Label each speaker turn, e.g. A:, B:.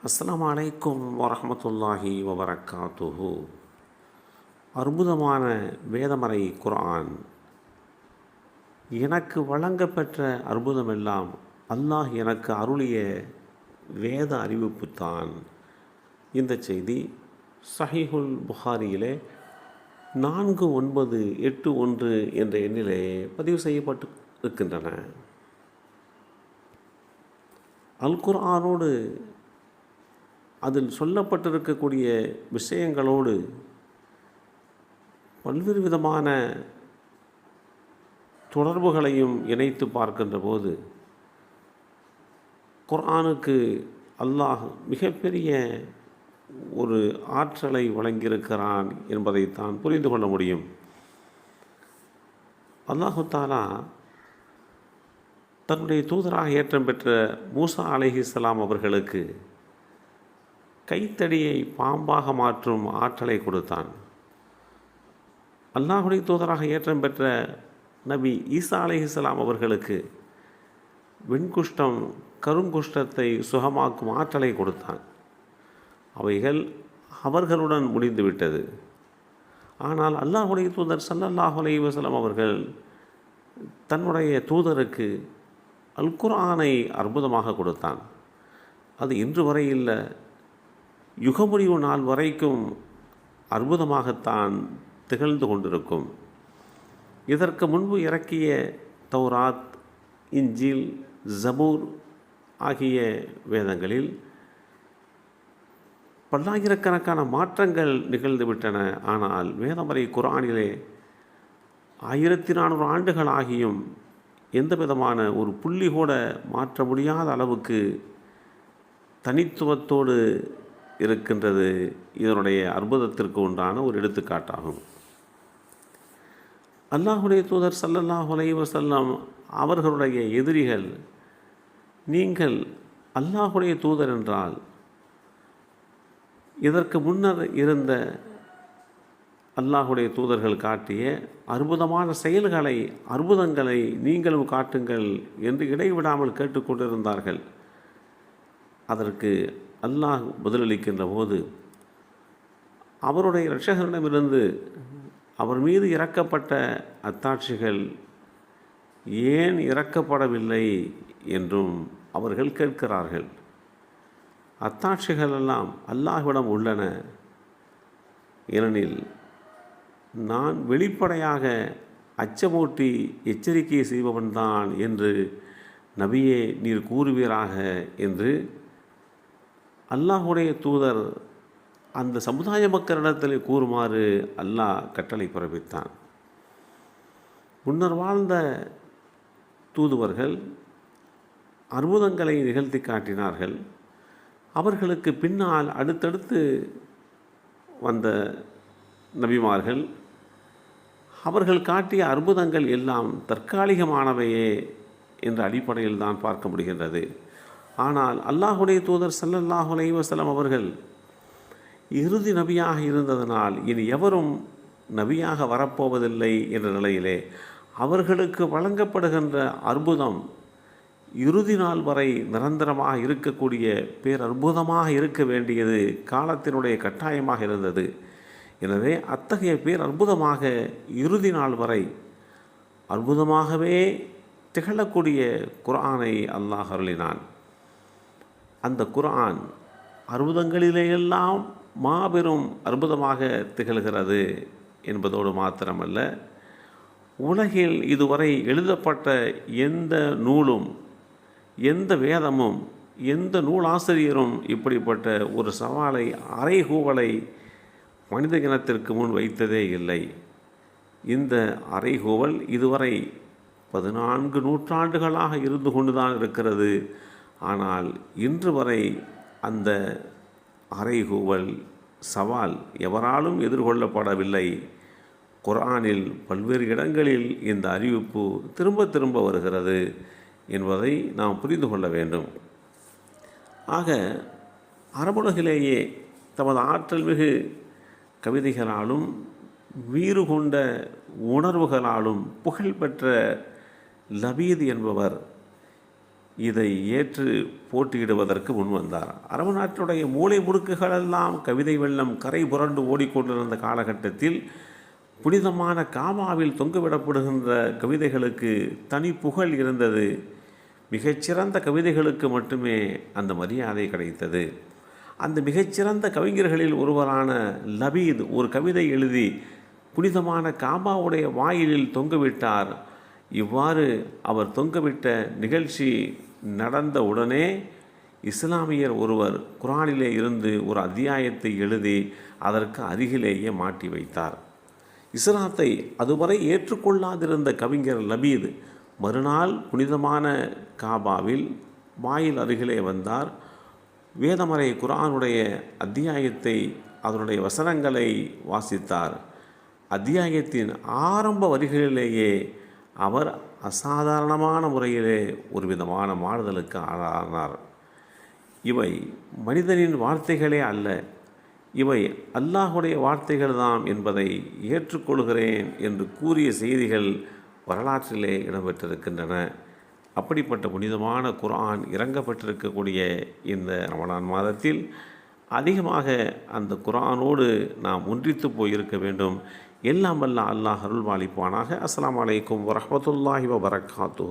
A: அஸ்ஸலாமு அலைக்கும் வரஹ்மத்துல்லாஹி வபரகாத்துஹு. அற்புதமான வேதமறை குர்ஆன். எனக்கு வழங்கப்பெற்ற அற்புதமெல்லாம் அல்லாஹ் எனக்கு அருளிய வேத அறிவிப்புத்தான். இந்த செய்தி சஹீஹுல் புகாரியிலே 4981 என்ற எண்ணிலே பதிவு செய்யப்பட்டு இருக்கின்றன. அல் குர்ஆனோடு அதில் சொல்லப்பட்டிருக்கக்கூடிய விஷயங்களோடு பல்வேறு விதமான தொடர்புகளையும் இணைத்து பார்க்கின்ற போது குர்ஆனுக்கு அல்லாஹ் மிகப்பெரிய ஒரு ஆற்றலை வழங்கியிருக்கிறான் என்பதைத்தான் புரிந்து கொள்ள முடியும். அல்லாஹு தஆலா தன்னுடைய தூதராக ஏற்றம் பெற்ற மூசா அலைஹிஸ்ஸலாம் அவர்களுக்கு கைத்தடியை பாம்பாக மாற்றும் ஆற்றலை கொடுத்தான். அல்லாஹுடைய தூதராக ஏற்றம் பெற்ற நபி ஈசா அலைஹிஸ்ஸலாம் அவர்களுக்கு வெண்குஷ்டம் கருங்குஷ்டத்தை சுகமாக்கும் ஆற்றலை கொடுத்தான். அவைகள் அவர்களுடன் முடிந்துவிட்டது. ஆனால் அல்லாஹுடைய தூதர் ஸல்லல்லாஹு அலைஹி வஸல்லம் அவர்கள் தன்னுடைய தூதருக்கு அல் குர்ஆனை அற்புதமாக கொடுத்தான். அது இன்று வரை இல்லை, யுகமுடிவு நாள் வரைக்கும் அற்புதமாகத்தான் திகழ்ந்து கொண்டிருக்கும். இதற்கு முன்பு இறக்கிய தௌராத், இன்ஜீல், ஜபூர் ஆகிய வேதங்களில் பல்லாயிரக்கணக்கான மாற்றங்கள் நிகழ்ந்துவிட்டன. ஆனால் வேதமறை குர்ஆனிலே 1400 ஆண்டுகள் ஆகியும் எந்த விதமான ஒரு புள்ளி கூட மாற்ற முடியாத அளவுக்கு தனித்துவத்தோடு இருக்கின்றது. இதனுடைய அற்புதத்திற்கு உண்டான ஒரு எடுத்துக்காட்டாகும். அல்லாஹுடைய தூதர் ஸல்லல்லாஹு அலைஹி வஸல்லம் அவர்களுடைய எதிரிகள், நீங்கள் அல்லாஹுடைய தூதர் என்றால் இதற்கு முன்னர் இருந்த அல்லாஹுடைய தூதர்கள் காட்டிய அற்புதமான செயல்களை, அற்புதங்களை நீங்களும் காட்டுங்கள் என்று இடைவிடாமல் கேட்டுக்கொண்டிருந்தார்கள். அதற்கு அல்லாஹ் பதிலளிக்கின்ற போது அவருடைய இரட்சகரிடமிருந்து அவர் மீது இறக்கப்பட்ட அத்தாட்சிகள் ஏன் இறக்கப்படவில்லை என்றும் அவர்கள் கேட்கிறார்கள். அத்தாட்சிகள் எல்லாம் அல்லாஹ்விடம் உள்ளன, ஏனெனில் நான் வெளிப்படையாக அச்சமூட்டி எச்சரிக்கை செய்பவன்தான் என்று நபியே நீர் கூறுவீராக என்று அல்லாஹுடைய தூதர் அந்த சமுதாய மக்களிடத்தில் கூறுமாறு அல்லாஹ் கட்டளை பிறப்பித்தான். முன்னர் வாழ்ந்த தூதுவர்கள் அற்புதங்களை நிகழ்த்தி காட்டினார்கள். அவர்களுக்கு பின்னால் அடுத்தடுத்து வந்த நபிமார்கள் அவர்கள் காட்டிய அற்புதங்கள் எல்லாம் தற்காலிகமானவையே என்ற அடிப்படையில் தான் பார்க்க முடிகின்றது. ஆனால் அல்லாஹுடைய தூதர் ஸல்லல்லாஹு அலைஹி வஸல்லம் அவர்கள் இறுதி நபியாக இருந்ததனால் இனி எவரும் நபியாக வரப்போவதில்லை என்ற நிலையிலே அவர்களுக்கு வழங்கப்படுகின்ற அற்புதம் இறுதி நாள் வரை நிரந்தரமாக இருக்கக்கூடிய பேரற்புதமாக இருக்க வேண்டியது காலத்தினுடைய கட்டாயமாக இருந்தது. எனவே அத்தகைய பேரற்புதமாக இறுதி நாள் வரை அற்புதமாகவே திகழக்கூடிய குர்ஆனை அல்லாஹ் அருளினான். அந்த குர்ஆன் அற்புதங்களிலேயெல்லாம் மாபெரும் அற்புதமாக திகழ்கிறது என்பதோடு மாத்திரமல்ல, உலகில் இதுவரை எழுதப்பட்ட எந்த நூலும், எந்த வேதமும், எந்த நூலாசிரியரும் இப்படிப்பட்ட ஒரு சவாலை, அறைகூவலை மனித இனத்திற்கு முன் வைத்ததே இல்லை. இந்த அறைகூவல் இதுவரை 14 நூற்றாண்டுகளாக இருந்து கொண்டுதான் இருக்கிறது. ஆனால் இன்று வரை அந்த அறைகூவல், சவால் எவராலும் எதிர்கொள்ளப்படவில்லை. குர்ஆனில் பல்வேறு இடங்களில் இந்த அறிவிப்பு திரும்ப திரும்ப வருகிறது என்பதை நாம் புரிந்து கொள்ள வேண்டும். ஆக அரபுலகிலேயே தமது ஆற்றல் மிகு கவிதைகளாலும் வீறு கொண்ட உணர்வுகளாலும் புகழ்பெற்ற லபீத் என்பவர் இதை ஏற்று போட்டியிடுவதற்கு முன்வந்தார். அரபு நாட்டுடைய மூலை முடுக்குகளெல்லாம் கவிதை வெள்ளம் கரை புரண்டு ஓடிக்கொண்டிருந்த காலகட்டத்தில் புனிதமான காபாவில் தொங்கவிடப்படுகின்ற கவிதைகளுக்கு தனி புகழ் இருந்தது. மிகச்சிறந்த கவிதைகளுக்கு மட்டுமே அந்த மரியாதை கிடைத்தது. அந்த மிகச்சிறந்த கவிஞர்களில் ஒருவரான லபீத் ஒரு கவிதை எழுதி புனிதமான காபாவுடைய வாயிலில் தொங்கவிட்டார். இவ்வாறு அவர் தொங்கவிட்ட நிகழ்ச்சி நடந்த உடனே இஸ்லாமியர் ஒருவர் குர்ஆனிலே இருந்து ஒரு அத்தியாயத்தை எழுதி அதற்கு அருகிலேயே மாட்டி வைத்தார். இஸ்லாத்தை அதுவரை ஏற்றுக்கொள்ளாதிருந்த கவிஞர் லபீத் மறுநாள் புனிதமான காபாவில் வாயில் அருகிலே வந்தார். வேதமறை குர்ஆனுடைய அத்தியாயத்தை அதனுடைய வசனங்களை வாசித்தார். அத்தியாயத்தின் ஆரம்ப வரிகளிலேயே அவர் அசாதாரணமான முறையிலே ஒரு விதமான மாறுதலுக்கு ஆளானார். இவை மனிதனின் வார்த்தைகளே அல்ல, இவை அல்லாஹுடைய வார்த்தைகள் தான் என்பதை ஏற்றுக்கொள்கிறேன் என்று கூறிய செய்திகள் வரலாற்றிலே இடம்பெற்றிருக்கின்றன. அப்படிப்பட்ட புனிதமான குர்ஆன் இறங்கப்பட்டிருக்கக்கூடிய இந்த ரமலான் மாதத்தில் அதிகமாக அந்த குர்ஆனோடு நாம் ஒன்றித்து போயிருக்க வேண்டும். எல்லாம் வல்ல அல்லாஹ் அருள்வாளிப்பானாக. அஸ்ஸலாமு அலைக்கும் வரஹ்மத்துல்லாஹி வபரகாத்துஹு.